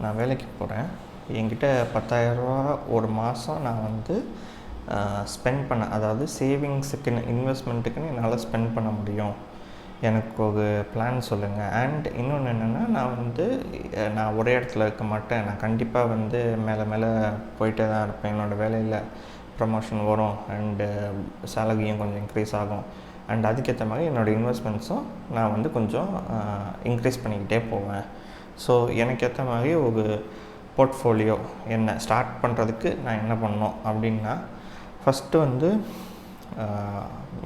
நான் வேலைக்கு போகிறேன். என்கிட்ட 10,000 ஒரு மாதம் நான் வந்து ஸ்பெண்ட் பண்ண, அதாவது சேவிங்ஸுக்குன்னு இன்வெஸ்ட்மெண்ட்டுக்குன்னு என்னால் ஸ்பெண்ட் பண்ண முடியும். எனக்கு ஒரு பிளான் சொல்லுங்கள். அண்ட் இன்னொன்று என்னென்னா, நான் ஒரே இடத்துல இருக்க மாட்டேன். நான் கண்டிப்பாக வந்து மேலே மேலே போயிட்டே தான் இருப்பேன். என்னோடய வேலையில் ப்ரமோஷன் வரும் அண்டு சேலரியும் கொஞ்சம் இன்க்ரீஸ் ஆகும். அண்ட் அதுக்கேற்ற மாதிரி என்னோடய இன்வெஸ்ட்மெண்ட்ஸும் நான் வந்து கொஞ்சம் இன்க்ரீஸ் பண்ணிக்கிட்டே போவேன். ஸோ எனக்கு ஏற்ற மாதிரி ஒரு போர்ட்ஃபோலியோ என்ன ஸ்டார்ட் பண்ணுறதுக்கு நான் என்ன பண்ணணும் அப்படின்னா, ஃபஸ்ட்டு வந்து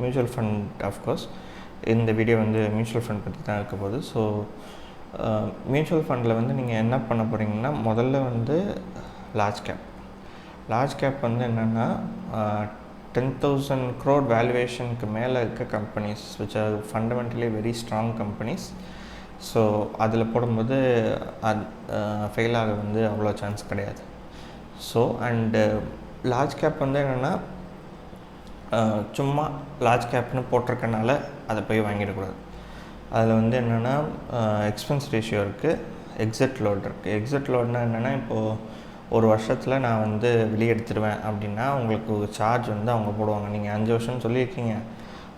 மியூச்சுவல் ஃபண்ட். ஆஃப்கோர்ஸ் இந்த வீடியோ வந்து மியூச்சுவல் ஃபண்ட் பற்றி தான் இருக்க போகுது. ஸோ மியூச்சுவல் ஃபண்டில் வந்து நீங்கள் என்ன பண்ண போகிறீங்கன்னா, முதல்ல வந்து லார்ஜ் கேப் வந்து என்னென்னா 10,000 crore வேல்யூவேஷனுக்கு மேலே இருக்க companies which are fundamentally very strong companies. So அதில் போடும்போது ஃபெயில் ஆக வந்து அவ்வளோ சான்ஸ் கிடையாது. ஸோ அண்டு லார்ஜ் கேப் வந்து என்னென்னா, சும்மா லார்ஜ் கேப்னு போட்டிருக்கனால அதை போய் வாங்கிடக்கூடாது. அதில் வந்து என்னென்னா, எக்ஸ்பென்ஸ் ரேஷியோ இருக்குது, எக்ஸிட் லோட் இருக்குது. எக்ஸிட் லோட்னால் என்னென்னா, இப்போது ஒரு வருஷத்தில் நான் வந்து வெளியே எடுத்துடுவேன் அப்படின்னா உங்களுக்கு ஒரு சார்ஜ் வந்து அவங்க போடுவாங்க. நீங்கள் 5 வருஷம்னு சொல்லியிருக்கீங்க,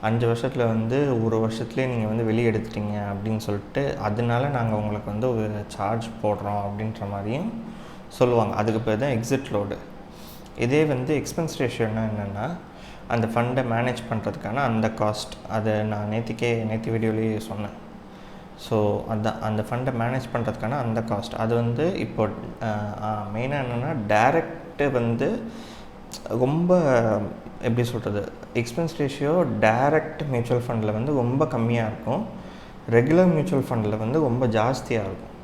5 வருஷத்தில் வந்து ஒரு வருஷத்துலேயே நீங்கள் வந்து வெளியே எடுத்துட்டீங்க அப்படின்னு சொல்லிட்டு அதனால நாங்கள் உங்களுக்கு வந்து ஒரு சார்ஜ் போடுறோம் அப்படின்ற மாதிரியும் சொல்லுவாங்க. அதுக்கு பேர் தான் எக்ஸிட் லோடு. இதே வந்து எக்ஸ்பென்ஸ் ரேஷியோன்னா என்னென்னா, அந்த ஃபண்டை மேனேஜ் பண்ணுறதுக்கான அந்த காஸ்ட். அதை நான் நேற்று வீடியோலேயே சொன்னேன். ஸோ அந்த ஃபண்டை மேனேஜ் பண்ணுறதுக்கான அந்த காஸ்ட். அது வந்து இப்போ மெயினாக என்னென்னா, டைரக்ட்டு வந்து ரொம்ப எப்படி சொல்கிறது, எக்ஸ்பென்ஸ் ரேஷியோ டைரக்ட் மியூச்சுவல் ஃபண்டில் வந்து ரொம்ப கம்மியாக இருக்கும், ரெகுலர் மியூச்சுவல் ஃபண்டில் வந்து ரொம்ப ஜாஸ்தியாக இருக்கும்.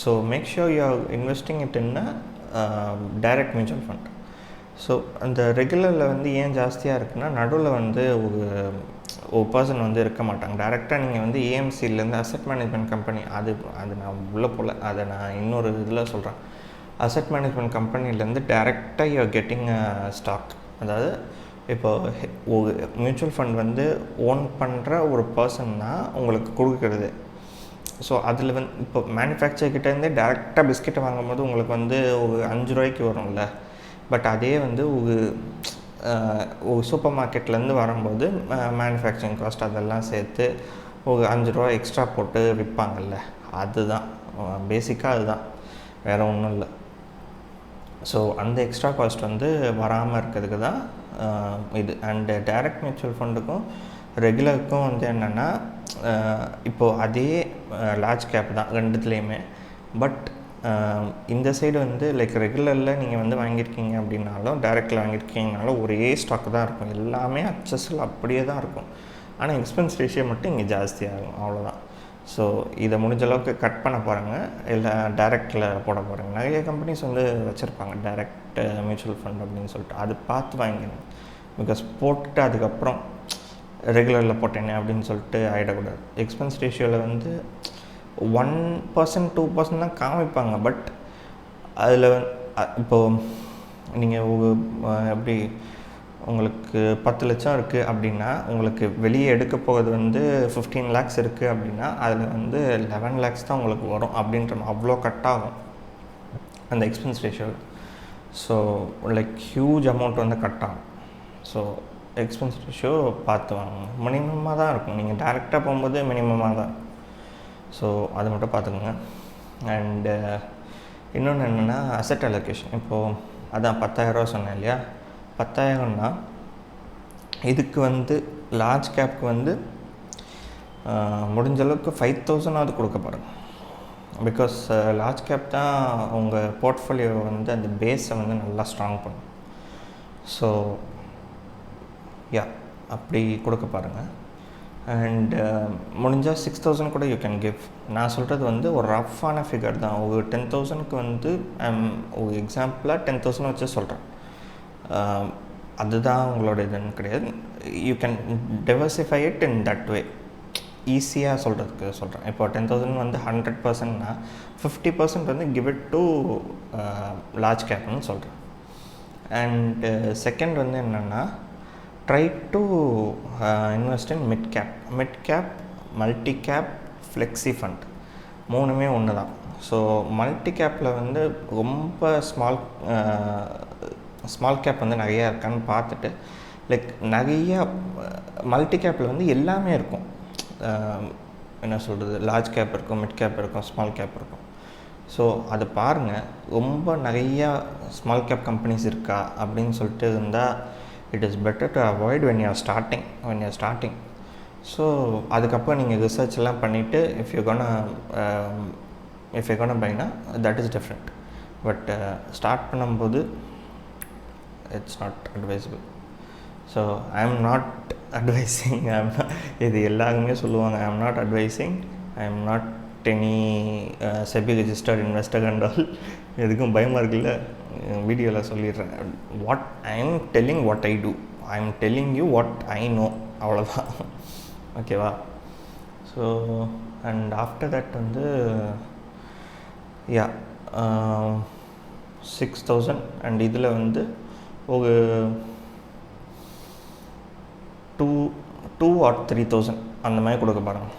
So make sure you are investing it in direct mutual fund. So அந்த ரெகுலரில் வந்து ஏன் ஜாஸ்தியாக இருக்குன்னா, நடுவில் வந்து ஒரு பர்சன் வந்து இருக்க மாட்டாங்க. டைரெக்டாக நீங்கள் வந்து ஏஎம்சிலேருந்து அசெட் மேனேஜ்மெண்ட் கம்பெனி, அது நான் உள்ளே போகல, அதை நான் இன்னொரு இதில் சொல்கிறேன். அசெட் மேனேஜ்மெண்ட் கம்பெனிலேருந்து டைரெக்டாக யூ ஆர் கெட்டிங் ஸ்டாக். அதாவது இப்போது ஒரு மியூச்சுவல் ஃபண்ட் வந்து ஓன் பண்ணுற ஒரு பர்சன் தான் உங்களுக்கு கொடுக்குறது. ஸோ அதில் வந்து இப்போ மேனுஃபேக்சர்கிட்டேருந்தே டேரெக்டாக பிஸ்கெட்டை வாங்கும்போது உங்களுக்கு வந்து ஒரு 5 ரூபாய்க்கு வரும்ல. பட் அதே வந்து ஒரு சூப்பர் மார்க்கெட்லேருந்து வரும்போது மேனுஃபேக்சரிங் காஸ்ட் அதெல்லாம் சேர்த்து ஒரு 5 ரூபா எக்ஸ்ட்ரா போட்டு விற்பாங்கல்ல. அதுதான் பேசிக்காக, அதுதான், வேறு ஒன்றும் இல்லை. ஸோ அந்த எக்ஸ்ட்ரா காஸ்ட் வந்து வராமல் இருக்கிறதுக்கு தான் இது. அண்டு டைரக்ட் மியூச்சுவல் ஃபண்டுக்கும் ரெகுலருக்கும் வந்து என்னென்னா, இப்போது அதே லார்ஜ் கேப் தான் ரெண்டுத்துலேயுமே. பட் இந்த சைடு வந்து லைக் ரெகுலரில் நீங்கள் வந்து வாங்கியிருக்கீங்க அப்படின்னாலும் டைரெக்டில் வாங்கியிருக்கீங்கனாலும் ஒரே ஸ்டாக் தான் இருக்கும், எல்லாமே அக்சஸில் அப்படியே தான் இருக்கும். ஆனால் எக்ஸ்பென்ஸ் ரேஷியோ மட்டும் இங்கே ஜாஸ்தியாகும், அவ்வளோதான். ஸோ இதை முடிஞ்ச அளவுக்கு கட் பண்ண போகிறாங்க, இல்லை டைரெக்டில் போட போகிறாங்க. நிறைய கம்பெனிஸ் வந்து வச்சுருப்பாங்க டைரெக்ட் மியூச்சுவல் ஃபண்ட் அப்படின்னு சொல்லிட்டு, அது பார்த்து வாங்கிக்கணும். பிகாஸ் போட்டு அதுக்கப்புறம் ரெகுலரில் போட்டேனே அப்படின்னு சொல்லிட்டு ஆகிடக்கூடாது. எக்ஸ்பென்ஸ் ரேஷியோவில் வந்து 1% 2% தான் காமிப்பாங்க. பட் அதில் இப்போது நீங்கள் எப்படி உங்களுக்கு 10 லட்சம் இருக்குது அப்படின்னா, உங்களுக்கு வெளியே எடுக்க போகிறது வந்து 15 lakhs இருக்குது அப்படின்னா, அதில் வந்து 11 lakhs தான் உங்களுக்கு வரும் அப்படின்ற அவ்வளோ கட் ஆகும் அந்த expense ratio. So like huge amount வந்து கட் ஆகும். ஸோ எக்ஸ்பென்ஸ் ரேஷியோ பார்த்து வாங்க, மினிமமாக தான் இருக்கும். நீங்கள் டேரெக்டாக போகும்போது மினிமமாக தான் இருக்கும். ஸோ அதை மட்டும் பார்த்துக்கோங்க. அண்டு இன்னொன்று என்னென்னா, அசெட் அலோகேஷன். இப்போது அதான் 10,000 சொன்னேன் இல்லையா, 10,000னா இதுக்கு வந்து லார்ஜ் கேப்க்கு வந்து முடிஞ்ச அளவுக்கு 5,000 கொடுக்க பாருங்க. பிகாஸ் லார்ஜ் கேப் தான் உங்கள் போர்ட்ஃபோலியோ வந்து அந்த பேஸை வந்து நல்லா ஸ்ட்ராங் பண்ணும். ஸோ அப்படி கொடுக்க பாருங்கள். அண்டு முடிஞ்சால் 6,000 கூட யூ கேன் கிவ். நான் சொல்கிறது வந்து ஒரு ரஃப்பான ஃபிகர் தான். ஒரு 10,000க்கு வந்து ஒரு எக்ஸாம்பிளாக 10,000 வச்சு சொல்கிறேன். அதுதான் உங்களோட இதுன்னு கிடையாது. You can diversify it in that way. ஈஸியாக சொல்கிறதுக்கு சொல்கிறேன். இப்போ 10,000 வந்து 100%னா 50% வந்து கிவ் இட் டு லார்ஜ் கேப்னு சொல்கிறேன். அண்டு செகண்ட் வந்து என்னென்னா, try to invest in mid cap, multi cap, flexi fund. 3மே ஒன்று தான். ஸோ மல்டி கேப்பில் வந்து ரொம்ப ஸ்மால் கேப் வந்து நிறையா இருக்கான்னு பார்த்துட்டு லைக் நிறையா மல்டி கேப்பில் வந்து எல்லாமே இருக்கும். என்ன சொல்கிறது, லார்ஜ் கேப் இருக்கும், மிட் கேப் இருக்கும், ஸ்மால் கேப் இருக்கும். ஸோ அதை பாருங்கள். ரொம்ப நிறையா ஸ்மால் கேப் கம்பெனிஸ் இருக்கா அப்படின்னு சொல்லிட்டு இருந்தால் it is better to avoid when you are starting. So அதுக்கப்புறம் நீங்கள் ரிசர்ச் எல்லாம் பண்ணிவிட்டு இஃப் யூ கோனா பைனா that is different. But start பண்ணும்போது it's not advisable. So I am not advising. இது எல்லாருமே சொல்லுவாங்க, I am not advising, I am not any SEBI registered investor and all. எதுக்கும் பயமாக இருக்குல்ல, வீடியோவில் சொல்லிடுறேன். What I am telling what I do, I am telling you what I know, அவ்வளோதான். ஓகேவா? ஸோ அண்ட் ஆஃப்டர் தட் வந்து 6,000 அண்ட் இதில் வந்து ஒரு 2 or 3,000 அந்த மாதிரி கொடுக்க பாருங்கள்.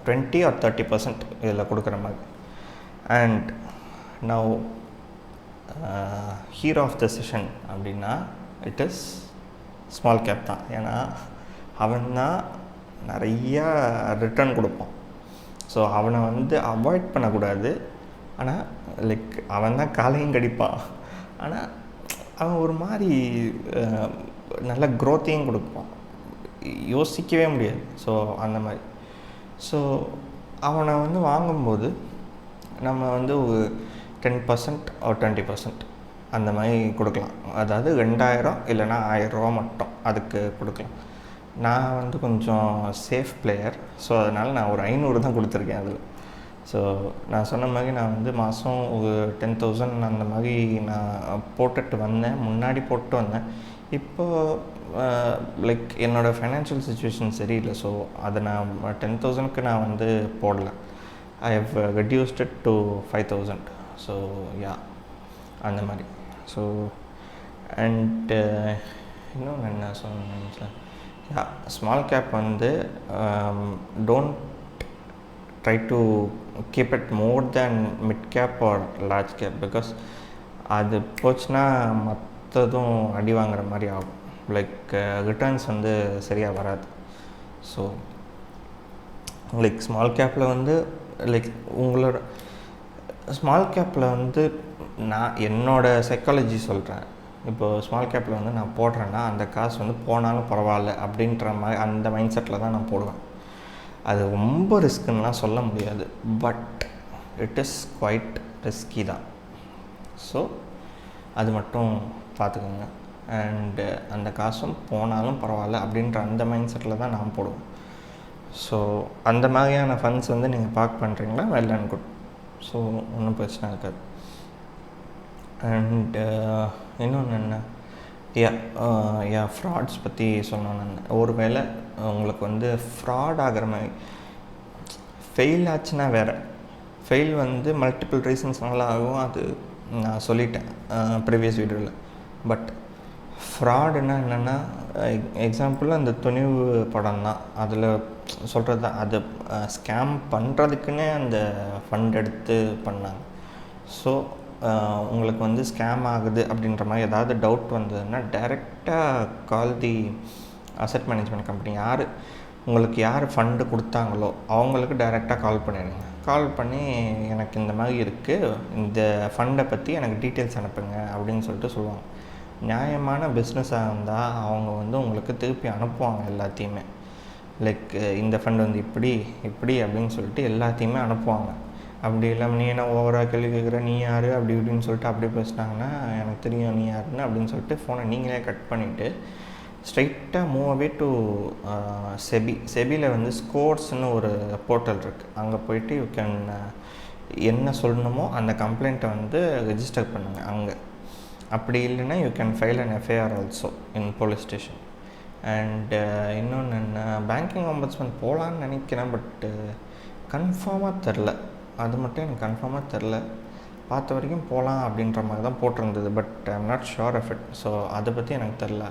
20 or 30% இதில் கொடுக்குற மாதிரி. And now hero of the session அப்படின்னா இட் இஸ் ஸ்மால் கேப் தான். ஏன்னா அவன் தான் நிறையா ரிட்டர்ன் கொடுப்பான். ஸோ அவனை வந்து அவாய்ட் பண்ணக்கூடாது. ஆனால் லைக் அவன் தான் காலையும் கடிப்பான், ஆனால் அவன் ஒரு மாதிரி நல்ல க்ரோத்தையும் கொடுப்பான், யோசிக்கவே முடியாது. ஸோ அந்த மாதிரி. ஸோ அவனை வந்து வாங்கும்போது நம்ம வந்து ஒரு 10% or 20% அந்த மாதிரி கொடுக்கலாம். அதாவது 2,000 இல்லைனா 1,000 ரூபா மட்டும் அதுக்கு கொடுக்கலாம். நான் வந்து கொஞ்சம் சேஃப் பிளேயர். ஸோ அதனால் நான் ஒரு 500 தான் கொடுத்துருக்கேன் அதில். ஸோ நான் சொன்ன மாதிரி நான் வந்து மாதம் ஒரு 10,000 அந்த மாதிரி நான் முன்னாடி போட்டு வந்தேன். இப்போது லைக் என்னோடய ஃபைனான்ஷியல் சுச்சுவேஷன் சரியில்லை. ஸோ அதை நான் 10,000க்கு நான் வந்து போடலை. I have reduced it to 5,000. So அந்த மாதிரி. ஸோ அண்ட் இன்னொன்று என்ன சொன்னேன், ஸ்மால் கேப் வந்து don't try to keep it more than mid cap or large cap. Because அது போச்சுன்னா மற்றதும் அடி வாங்குற மாதிரி ஆகும். லைக் ரிட்டர்ன்ஸ் வந்து சரியாக வராது. ஸோ லைக் ஸ்மால் கேப்பில் வந்து லைக் உங்களோட ஸ்மால் கேப்பில் வந்து நான் என்னோடய சைக்காலஜி சொல்கிறேன். இப்போது ஸ்மால் கேப்பில் வந்து நான் போடுறேன்னா அந்த காசு வந்து போனாலும் பரவாயில்ல அப்படின்ற மாதிரி அந்த மைண்ட் செட்டில் தான் நான் போடுவேன். அது ரொம்ப ரிஸ்க்குன்னெலாம் சொல்ல முடியாது, but it is quite risky தான். ஸோ அது மட்டும் பார்த்துக்கோங்க. அண்டு அந்த காசும் போனாலும் பரவாயில்ல அப்படின்ற அந்த மைண்ட் செட்டில் தான் நான் போடுவேன். ஸோ அந்த மாதிரியான ஃபண்ட்ஸ் வந்து நீங்கள் பார்க் பண்ணுறீங்களா, வெல் அண்ட் குட். ஸோ ஒன்றும் பிரச்சனை இருக்காது. அண்ட் இன்னொன்று என்ன, ஃப்ராட்ஸ் பற்றி சொன்னோன்னு, ஒரு வேளை உங்களுக்கு வந்து ஃப்ராட் ஆகிற மாதிரி ஃபெயில் ஆச்சுன்னா வேறு. ஃபெயில் வந்து மல்டிபிள் ரீசன்ஸ்னால ஆகும், அது நான் சொல்லிட்டேன் ப்ரீவியஸ் வீடியோவில். பட் ஃப்ராடுன்னா என்னென்னா, எக்ஸாம்பிள் அந்த துணிவு படம் தான், அதில் சொல்கிறது தான். அது ஸ்கேம் பண்ணுறதுக்குன்னே அந்த ஃபண்ட் எடுத்து பண்ணாங்க. ஸோ உங்களுக்கு வந்து ஸ்கேம் ஆகுது அப்படின்ற மாதிரி ஏதாவது டவுட் வந்ததுன்னா டைரெக்டாக கால் தி அசெட் மேனேஜ்மெண்ட் கம்பெனி. உங்களுக்கு யார் ஃபண்டு கொடுத்தாங்களோ அவங்களுக்கு டைரெக்டாக கால் பண்ணிடுங்க. கால் பண்ணி எனக்கு இந்த மாதிரி இருக்குது, இந்த ஃபண்டை பற்றி எனக்கு டீட்டெயில்ஸ் அனுப்புங்க அப்படின்னு சொல்லிட்டு சொல்லுவாங்க. நியாயமான பிஸ்னஸாக இருந்தால் அவங்க வந்து உங்களுக்கு திருப்பி அனுப்புவாங்க எல்லாத்தையுமே. லைக் இந்த ஃபண்ட் வந்து இப்படி அப்படின்னு சொல்லிட்டு எல்லாத்தையுமே அனுப்புவாங்க. அப்படி இல்லாமல் நீ என்ன ஓவராக கேள்வி கேட்குற, நீ யார் அப்படி இப்படின்னு சொல்லிட்டு அப்படியே பேசினாங்கன்னா எனக்கு தெரியும் நீ யாருன்னு அப்படின்னு சொல்லிட்டு ஃபோனை நீங்களே கட் பண்ணிவிட்டு ஸ்ட்ரைட்டாக மூவ் அவே டு செபியில் வந்து ஸ்கோர்ஸ்னு ஒரு போர்ட்டல் இருக்குது. அங்கே போயிட்டு யூ கேன் என்ன சொல்லணுமோ அந்த கம்ப்ளைண்ட்டை வந்து ரெஜிஸ்டர் பண்ணுங்கள் அங்கே. அப்படி இல்லைன்னா you can file an FIR also in police station. And இன்னொன்று என்ன, பேங்கிங் ஆம்பட்ஸ்மேன் போகலான்னு நினைக்கிறேன், பட்டு கன்ஃபார்மாக தெரில. அது மட்டும் எனக்கு கன்ஃபார்மாக தெரில. பார்த்த வரைக்கும் போகலாம் அப்படின்ற மாதிரி தான் போட்டிருந்தது, but I am not sure of it. So அதை பற்றி எனக்கு தெரில.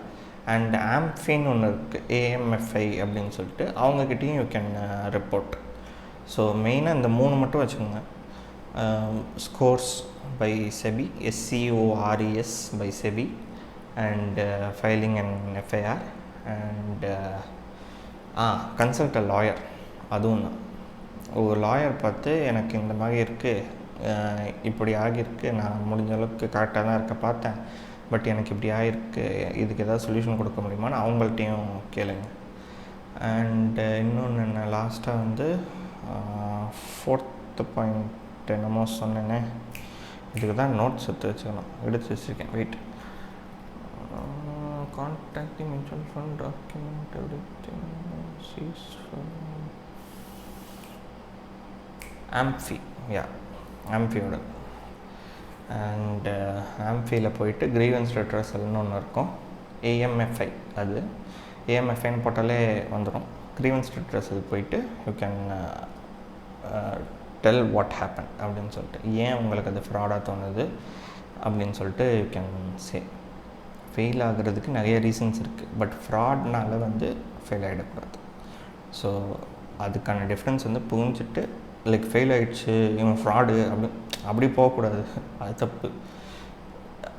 அண்ட் ஆம்ஃபின்னு ஒன்று இருக்குது, AMFI அப்படின்னு சொல்லிட்டு, அவங்கக்கிட்டேயும் யூ கேன் ரிப்போர்ட். ஸோ மெயினாக இந்த 3 மட்டும் வச்சுக்கோங்க. scores by SEBI, SCORES by SEBI, and filing an FIR, and consult a lawyer. அதுவும் ஒரு லாயர் பார்த்து எனக்கு இந்த மாதிரி இருக்குது, இப்படி ஆகியிருக்கு, நான் முடிஞ்ச அளவுக்கு கரெக்டாக தான் இருக்க பார்த்தேன், பட் எனக்கு இப்படி ஆகிருக்கு, இதுக்கு ஏதாவது சொல்யூஷன் கொடுக்க முடியுமான்னு அவங்கள்ட்டையும் கேளுங்க. அண்டு இன்னொன்று என்ன லாஸ்ட்டாக வந்து 4th பாயிண்ட் என்னமோ சொன்னேன்னே, இதுக்கு தான் நோட்ஸ் எடுத்து வச்சுருக்கேன். Wait. Contact the mutual fund document everything சீஸ் ஆம்ஃபியோட. அண்டு ஆம்ஃபியில் போயிட்டு கிரீவன்ஸ் ரெட்ரஸல்னு ஒன்று இருக்கும், AMFI. அது AMFIன்னு போட்டாலே வந்துடும். கிரீவன்ஸ் ரெட்ரஸல் போயிட்டு you can tell what happen அப்படின்னு சொல்லிட்டு, ஏன் உங்களுக்கு அது ஃப்ராடாக தோணுது அப்படின்னு சொல்லிட்டு யூ கேன் சே. ஃபெயில் ஆகிறதுக்கு நிறைய ரீசன்ஸ் இருக்குது, பட் ஃப்ராட்னால் வந்து ஃபெயில் ஆகிடக்கூடாது. ஸோ அதுக்கான டிஃப்ரென்ஸ் வந்து புரிஞ்சுட்டு, லைக் ஃபெயில் ஆகிடுச்சு இவன் ஃப்ராடு அப்படி போகக்கூடாது, அது தப்பு.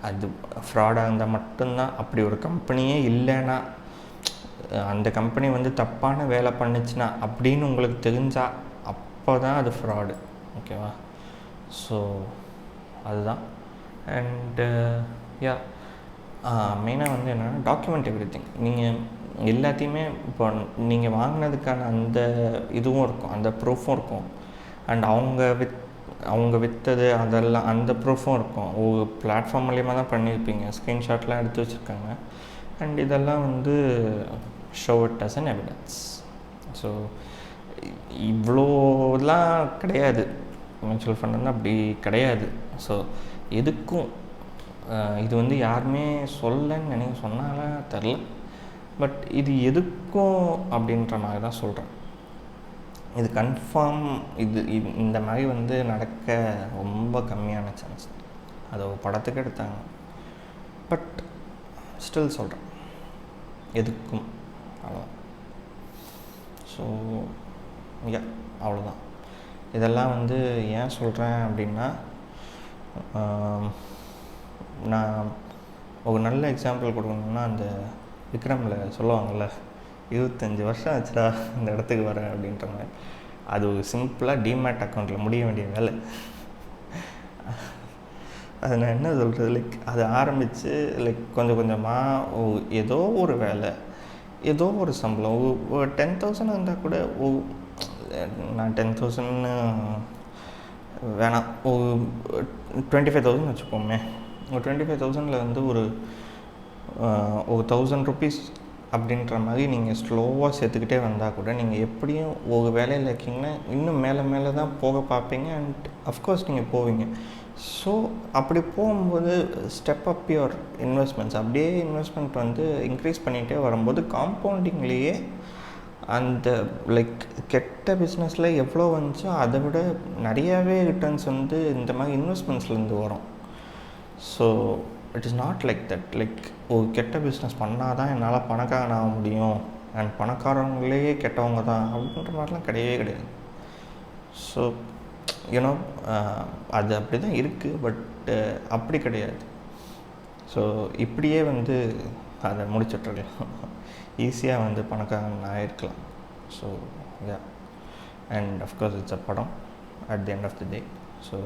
அது ஃப்ராடாக இருந்தால் மட்டும்தான், அப்படி ஒரு கம்பெனியே இல்லைன்னா, அந்த கம்பெனி வந்து தப்பான வேலை பண்ணுச்சுன்னா அப்படின்னு உங்களுக்கு தெரிஞ்சால் அப்போ தான் அது ஃப்ராடு. ஓகேவா? ஸோ அதுதான். அண்டு மெயினாக வந்து என்னென்னா டாக்குமெண்ட் எவ்ரிதிங். நீங்கள் எல்லாத்தையுமே இப்போ நீங்கள் வாங்கினதுக்கான அந்த இதுவும் இருக்கும், அந்த ப்ரூஃபும் இருக்கும், அண்ட் அவங்க விற்றது அதெல்லாம் அந்த ப்ரூஃபும் இருக்கும். ஒரு பிளாட்ஃபார்ம் மூலியமாக தான் பண்ணியிருப்பீங்க, ஸ்க்ரீன்ஷாட்லாம் எடுத்து வச்சுருக்காங்க, அண்ட் இதெல்லாம் வந்து show it as an evidence. So இவ்வளோலாம் கிடையாது, மியூச்சுவல் ஃபண்ட் வந்து அப்படி கிடையாது. ஸோ எதுக்கும் இது வந்து யாருமே சொல்லன்னு சொன்னாலும் தெரில, பட் இது எதுக்கும் அப்படின்ற மாதிரி தான் சொல்கிறேன். இது கன்ஃபார்ம் இந்த மாதிரி வந்து நடக்க ரொம்ப கம்மியான சான்ஸ். அதை ஒரு படத்துக்கு எடுத்தாங்க, பட் ஸ்டில் சொல்கிறேன் எதுக்கும். அவ்வளோதான். ஸோ அவ்வளோதான். இதெல்லாம் வந்து ஏன் சொல்கிறேன் அப்படின்னா, நான் ஒரு நல்ல எக்ஸாம்பிள் கொடுக்கணுன்னா, அந்த விக்ரமில் சொல்லுவாங்கள்ல, 25 வருஷம் ஆச்சுடா இந்த இடத்துக்கு வரேன் அப்படின்ற மாதிரி. அது ஒரு சிம்பிளாக டிமேட் அக்கௌண்ட்டில் முடிய வேண்டிய வேலை. அது நான் என்ன சொல்கிறது, லைக் அது ஆரம்பித்து லைக் கொஞ்சம் கொஞ்சமாக ஏதோ ஒரு வேலை, ஏதோ ஒரு சம்பளம், ஒரு 10,000 இருந்தால் கூட, நான் 10,000 வேணாம், ஒரு 25,000 வச்சுப்போமே. ஒரு 25,000 வந்து ஒரு 1,000 ருபீஸ் அப்படின்ற மாதிரி நீங்கள் ஸ்லோவாக சேர்த்துக்கிட்டே வந்தால் கூட, நீங்கள் எப்படியும் ஒரு வேலையில் இருக்கீங்கன்னா இன்னும் மேலே மேலே தான் போக பார்ப்பீங்க, அண்ட் அஃப்கோர்ஸ் நீங்கள் போவீங்க. ஸோ அப்படி போகும்போது ஸ்டெப் அப் யுவர் இன்வெஸ்ட்மெண்ட்ஸ், அப்படியே இன்வெஸ்ட்மெண்ட் வந்து இன்க்ரீஸ் பண்ணிகிட்டே வரும்போது காம்பவுண்டிங்லேயே அந்த லைக் கெட்ட பிஸ்னஸில் எவ்வளோ வந்துச்சோ அதை விட நிறையாவே ரிட்டர்ன்ஸ் வந்து இந்த மாதிரி இன்வெஸ்ட்மெண்ட்ஸ்லேருந்து வரும். So it is not like that, like ஒரு கெட்ட பிஸ்னஸ் பண்ணால் தான் என்னால் பணக்காரன் ஆக முடியும், அண்ட் பணக்காரங்களே கெட்டவங்க தான் அப்படின்ற மாதிரிலாம் கிடையவே கிடையாது. ஸோ யூனோ அது அப்படி தான் இருக்குது, பட் அப்படி கிடையாது. ஸோ இப்படியே வந்து அதை முடிச்சிட்ருக்கலாம், ஈஸியாக வந்து பணக்காரன் ஆகிருக்கலாம். So and of course it's a படம் at the end of the day. So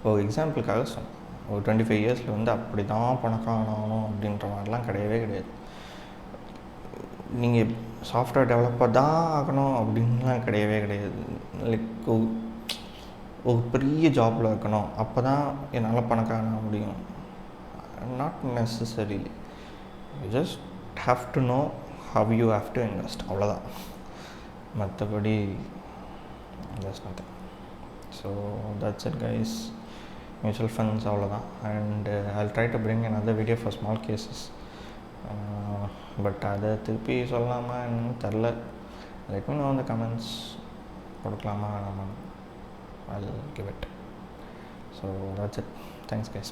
ஒரு எக்ஸாம்பிளுக்காக சொன்னேன், ஒரு 25 இயர்ஸில் வந்து அப்படி தான் பணக்காரன் ஆகணும் அப்படின்ற மாதிரிலாம் கிடையவே கிடையாது. நீங்கள் சாஃப்ட்வேர் டெவலப்பர் தான் ஆகணும் அப்படின்லாம் கிடையவே கிடையாது. லைக் ஒரு பெரிய ஜாபில் இருக்கணும் அப்போ தான் என்னால் பணக்காரன் ஆக முடியும், not necessarily. You just have to know how you have to invest, அவ்வளோதான். மற்றபடி that's nothing. So that's it guys, mutual funds அவ்வளோதான். And I'll try to bring another video for small cases. But அதை திருப்பி சொல்லலாமா என்னன்னு தெரில. Let me know இந்த comments, கொடுக்கலாமா வேணாமா, I'll give it. So that's it. Thanks guys.